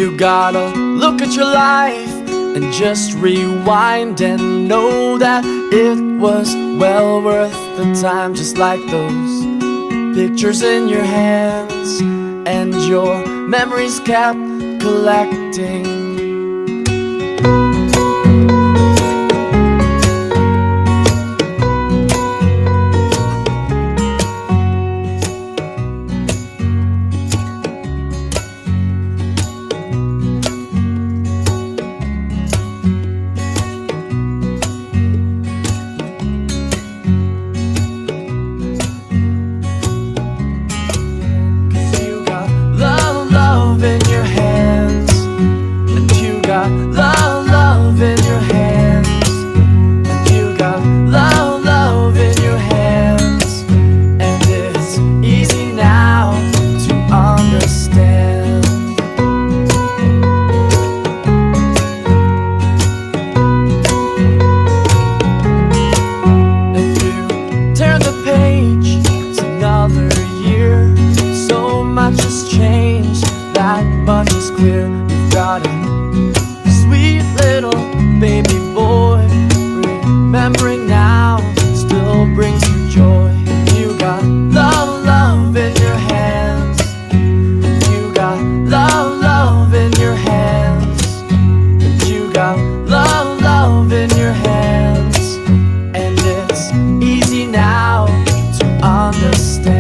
You gotta look at your life and just rewind and know that it was well worth the time. Just like those pictures in your hands and your memories kept collecting. That much is clear. You've got a sweet little baby boy. Remembering now still brings you joy. You got love, love in your hands. You got love, love in your hands. You got love, love in your hands. And it's easy now to understand.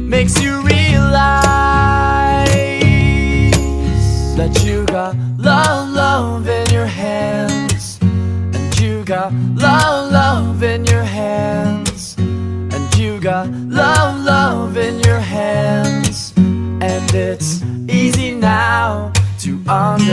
Makes you realize that you got love, love in your hands. And you got love, love in your hands. And you got love, love in your hands. And it's easy now to understand.